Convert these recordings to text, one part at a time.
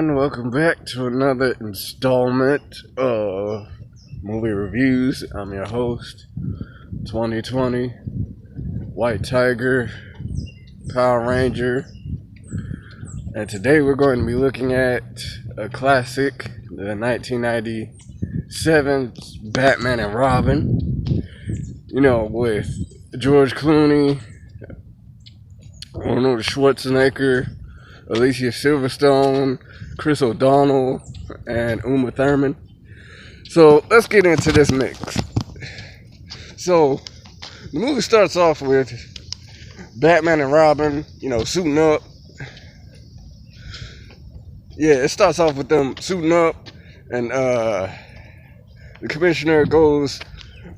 everyone, welcome back to another installment of movie reviews. I'm your host, 2020, White Tiger, Power Ranger, and today we're going to be looking at a classic, the 1997 Batman and Robin, with George Clooney, Arnold Schwarzenegger, Alicia Silverstone, Chris O'Donnell, and Uma Thurman. So let's get into this mix. So the movie starts off with Batman and Robin, suiting up. Yeah, it starts off with them suiting up, and the commissioner goes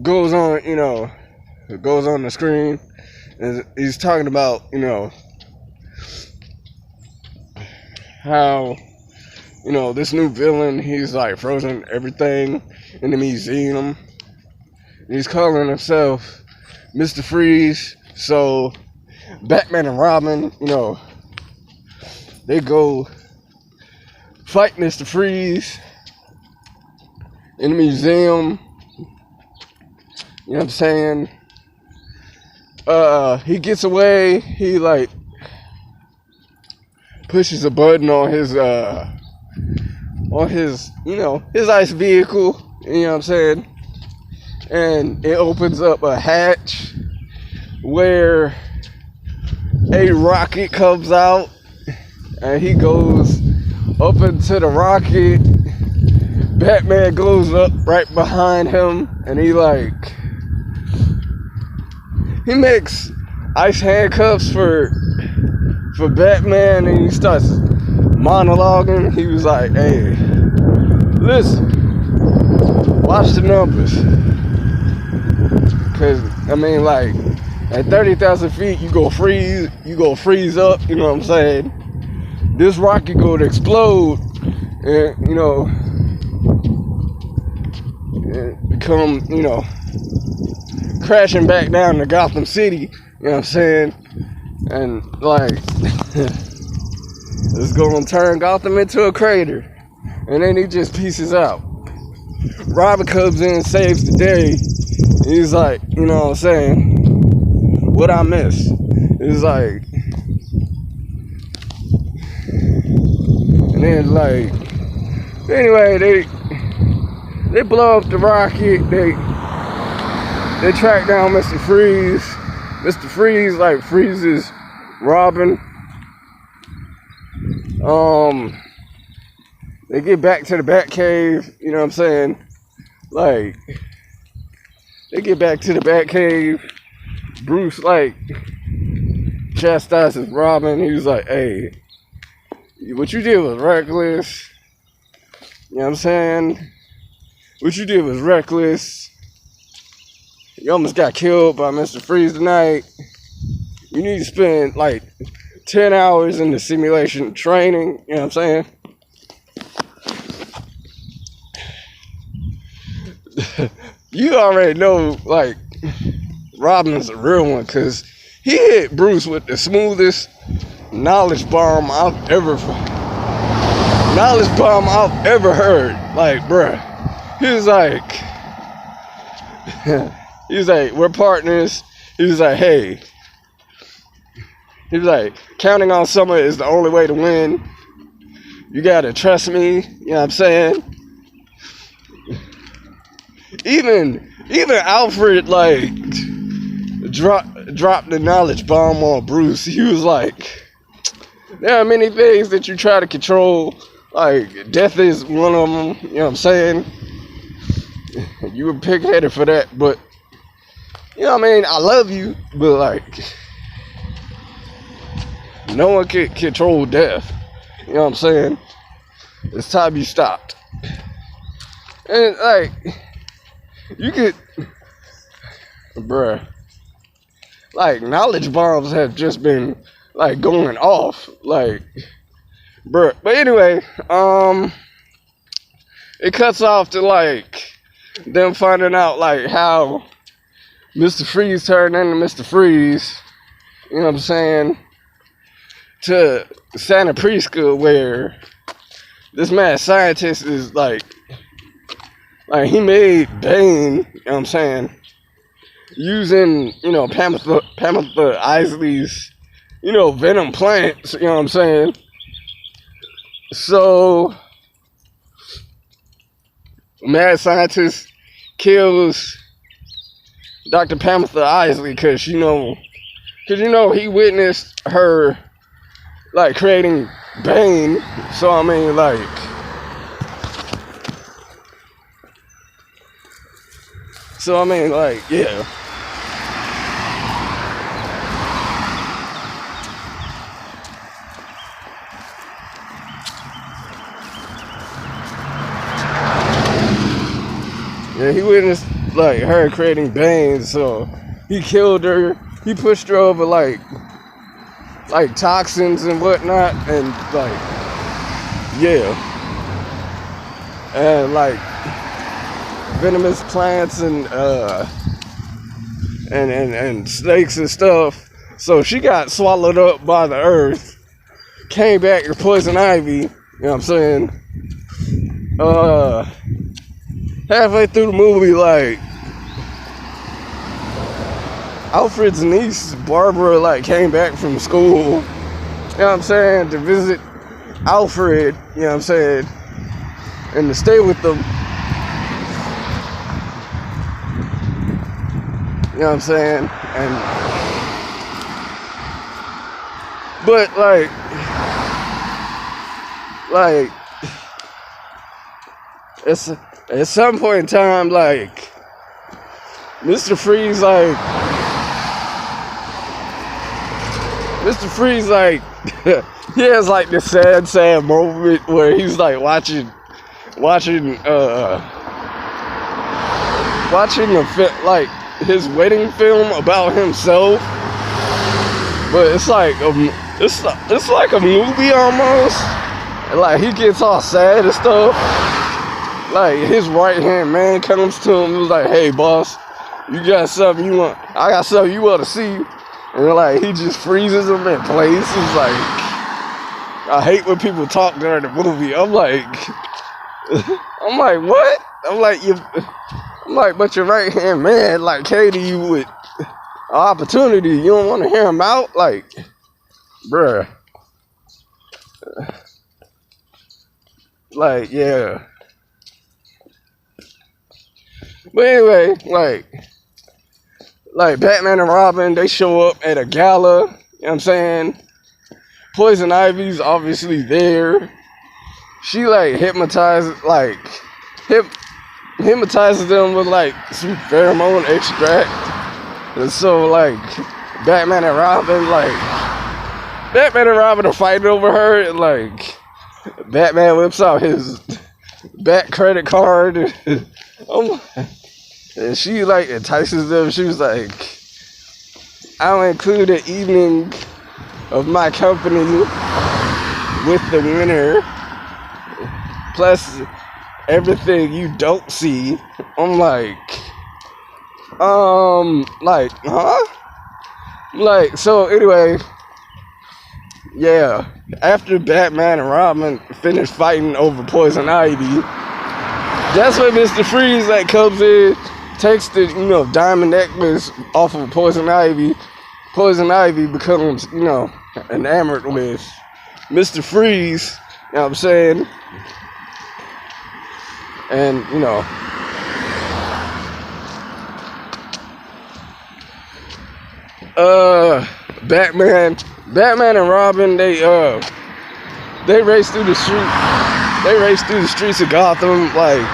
on the screen, and he's talking about, how, this new villain, he's like frozen everything in the museum. He's calling himself Mr. Freeze. So Batman and Robin, they go fight Mr. Freeze in the museum. You know what I'm saying? He gets away, he pushes a button on his his ice vehicle, you know what I'm saying? And it opens up a hatch where a rocket comes out, and he goes up into the rocket. Batman goes up right behind him, and he makes ice handcuffs for Batman, and he starts monologuing. He was like, "Hey, listen, watch the numbers, cause at 30,000 feet you go freeze up. You know what I'm saying? This rocket gonna explode, and and become crashing back down to Gotham City. You know what I'm saying? And it's gonna turn Gotham into a crater, and then he just pieces out. Robin comes in, saves the day. He's like, you know what I'm saying? What I miss? He's like, and then anyway, they blow up the rocket. They track down Mr. Freeze. Mr. Freeze freezes Robin. They get back to the Batcave, you know what I'm saying? They get back to the Batcave. Bruce chastises Robin. He was like, "Hey, what you did was reckless. You know what I'm saying? What you did was reckless. You almost got killed by Mr. Freeze tonight. You need to spend 10 hours in the simulation training." You know what I'm saying? You already know, Robin's a real one, because he hit Bruce with the smoothest knowledge bomb I've ever heard. Bruh. He was like, "We're partners." He was like, "Hey." He was like, "Counting on someone is the only way to win. You gotta trust me." You know what I'm saying? Even Alfred dropped the knowledge bomb on Bruce. He was like, "There are many things that you try to control. Death is one of them." You know what I'm saying? You were pig-headed for that, but I love you, but no one can control death. You know what I'm saying? It's time you stopped. And you could, bruh, knowledge bombs have just been going off, bruh. But anyway, it cuts off to them finding out how Mr. Freeze turned into Mr. Freeze. You know what I'm saying? To Santa Prisca, where this mad scientist is like he made Bane, you know what I'm saying, using, you know, Pamela Isley's, you know, venom plants, you know what I'm saying? So, mad scientist kills Dr. Pamela Isley because, you know, he witnessed her, like, creating Bane. So, I mean, like, yeah. Yeah, he witnessed, like, her creating Bane, so he killed her. He pushed her over, like toxins and whatnot, and, like, yeah. And, like, venomous plants and snakes and stuff. So she got swallowed up by the earth, came back to poison ivy, you know what I'm saying? Halfway through the movie, like, Alfred's niece, Barbara, like, came back from school, you know what I'm saying, to visit Alfred, you know what I'm saying, and to stay with them. You know what I'm saying? But like at some point in time, like, Mr. Freeze, he has like this sad moment where he's like watching like his wedding film about himself, but it's like it's like a movie almost. And like he gets all sad and stuff. Like his right hand man comes to him and was like, "Hey boss, you got something you want? I got something you want to see." And like he just freezes him in place. He's like, I hate when people talk during the movie. I'm like, what? I'm like, but your right hand man, like, came to you with an opportunity. You don't want to hear him out? Like, bruh. Like, yeah. But anyway, like Batman and Robin, they show up at a gala, you know what I'm saying? Poison Ivy's obviously there. She, like, hypnotizes them with, like, some pheromone extract. And so, like, Batman and Robin are fighting over her, and, like, Batman whips out his Bat credit card. And she, like, entices them. She was like, I'll include an evening of my company with the winner, plus everything you don't see. I'm like, huh? Like, so anyway, yeah, after Batman and Robin finished fighting over Poison Ivy, that's when Mr. Freeze, like, comes in, takes the, you know, diamond necklace off of Poison Ivy. Poison Ivy becomes, you know, enamored with Mr. Freeze, you know what I'm saying? And, you know, Batman and Robin, they race through the streets of Gotham, like,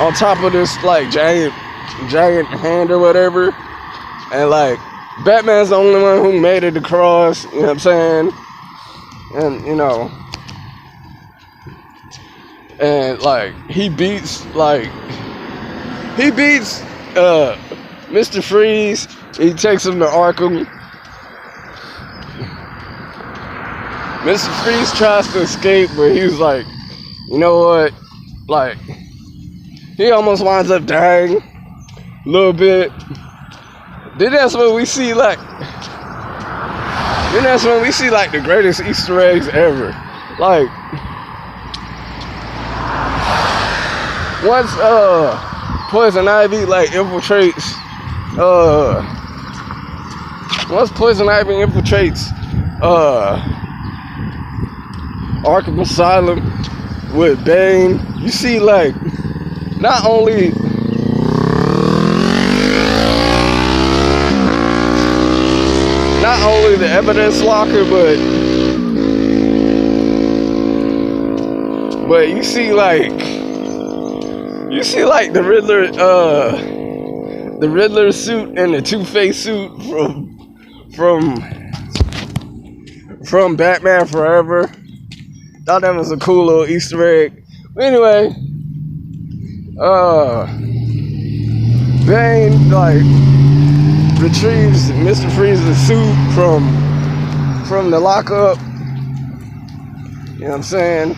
on top of this, like, giant hand or whatever. And, like, Batman's the only one who made it across, you know what I'm saying? And, you know, and, like, he beats Mr. Freeze. He takes him to Arkham. Mr. Freeze tries to escape, but he's like, you know what? Like, he almost winds up dying a little bit. Then that's when we see like the greatest Easter eggs ever. Like, once Poison Ivy like infiltrates Arkham Asylum with Bane, you see like not only the evidence locker, but you see like the Riddler suit and the Two-Face suit from Batman Forever. Thought that was a cool little Easter egg. But anyway, Bane like retrieves Mr. Freeze's suit from the lockup. You know what I'm saying?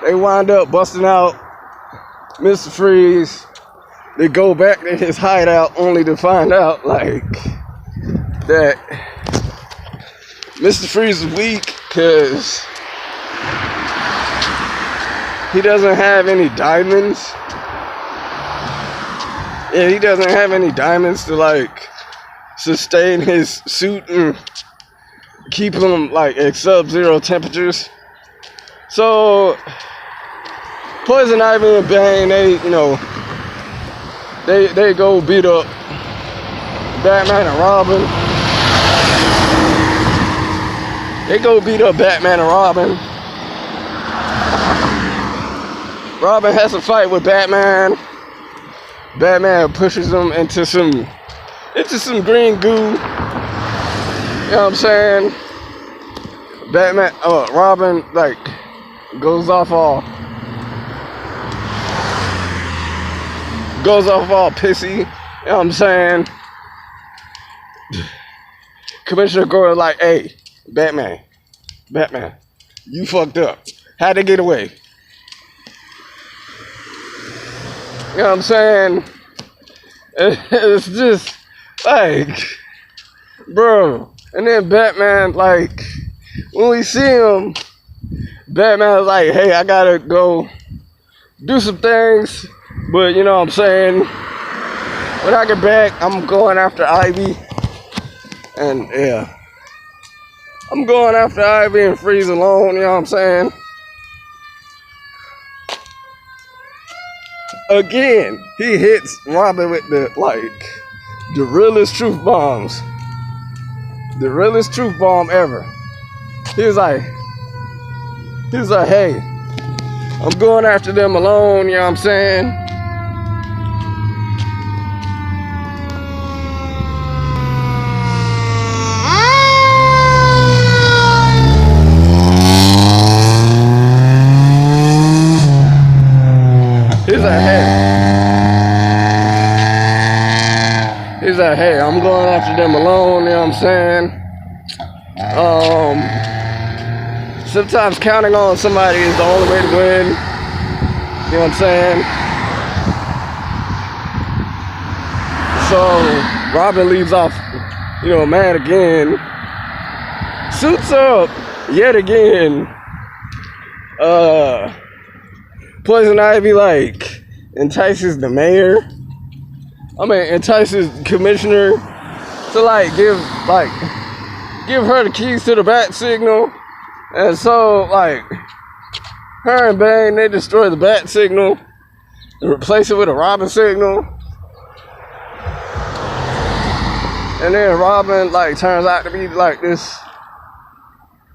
They wind up busting out Mr. Freeze. They go back to his hideout only to find out like that Mr. Freeze is weak because he doesn't have any diamonds. Yeah, he doesn't have any diamonds to like sustain his suit and keep him like at sub-zero temperatures. So Poison Ivy and Bane, they go beat up Batman and Robin. Robin has a fight with Batman. Batman pushes him into some green goo. You know what I'm saying? Robin like goes off all pissy. You know what I'm saying? Commissioner Gordon like, hey, Batman, you fucked up. How'd they get away? You know what I'm saying? It's just like, bro. And then Batman, like, when we see him, Batman's like, hey, I gotta go do some things. But you know what I'm saying? When I get back, I'm going after Ivy. And yeah, I'm going after Ivy and Freeze alone, you know what I'm saying? Again, he hits Robin with the realest truth bombs. The realest truth bomb ever. He was like, hey, I'm going after them alone, you know what I'm saying? He's like, hey, I'm going after them alone, you know what I'm saying? Sometimes counting on somebody is the only way to win. You know what I'm saying? So Robin leaves off, mad again. Suits up yet again. Poison Ivy entices the mayor. Entices Commissioner to give her the keys to the bat signal. And so her and Bane, they destroy the bat signal and replace it with a Robin signal. And then Robin turns out to be this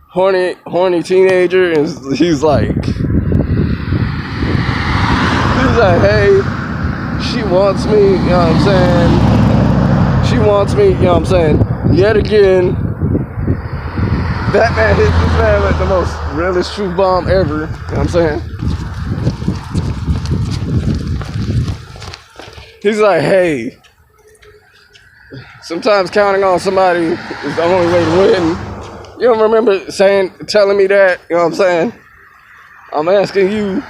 horny teenager, and he's like, hey, she wants me, you know what I'm saying? She wants me, you know what I'm saying? Yet again, Batman hits this man with the most realest truth bomb ever, you know what I'm saying? He's like, hey, sometimes counting on somebody is the only way to win. You don't remember telling me that, you know what I'm saying? I'm asking you,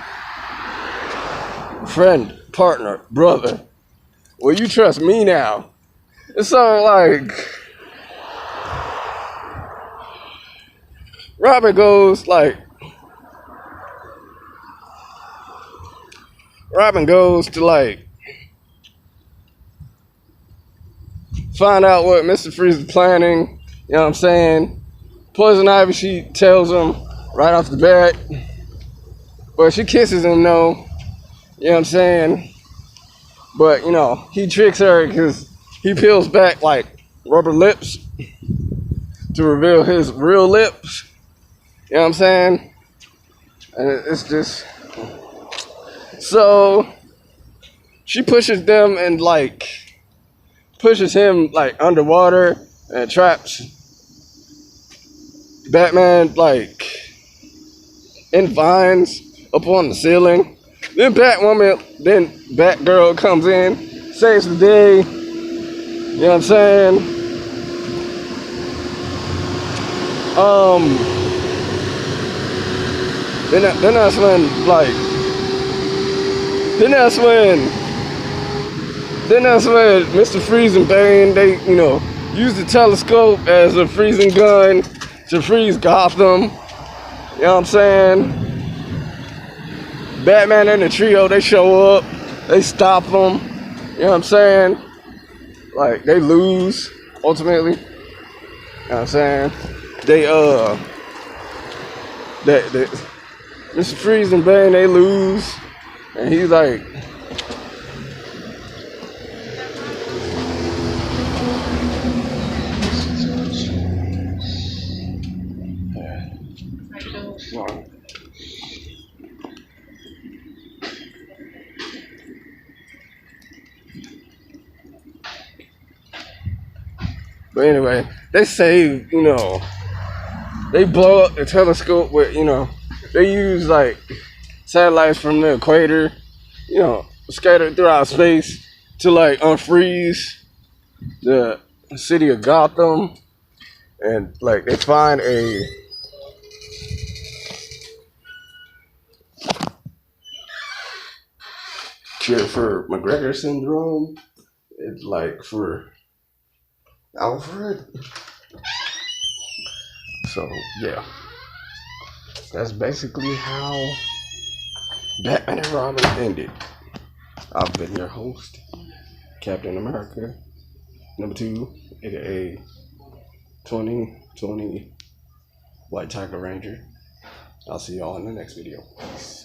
friend, partner, brother, will you trust me now? And so Robin goes to like find out what Mr. Freeze is planning. You know what I'm saying? Poison Ivy, she tells him right off the bat, but she kisses him though. You know what I'm saying? But you know, he tricks her because he peels back like rubber lips to reveal his real lips. You know what I'm saying? And it's just so she pushes them and like pushes him like underwater and traps Batman like in vines up on the ceiling. Then Batgirl comes in, saves the day. You know what I'm saying? Then that's when like then that's when Mr. Freeze and Bane, they, you know, use the telescope as a freezing gun to freeze Gotham. You know what I'm saying? Batman and the trio, they show up, they stop them. You know what I'm saying? Like, they lose, ultimately. You know what I'm saying? They Mr. Freeze and Bane, they lose. And he's like, but anyway, they save, you know, they blow up the telescope with, you know, they use like satellites from the equator, you know, scattered throughout space to like unfreeze the city of Gotham. And like they find a cure for McGregor syndrome. It's like for Alfred. So yeah, that's basically how Batman and Robin ended. I've been your host, Captain America #2, aka 2020 White Tiger Ranger. I'll see y'all in the next video. Peace.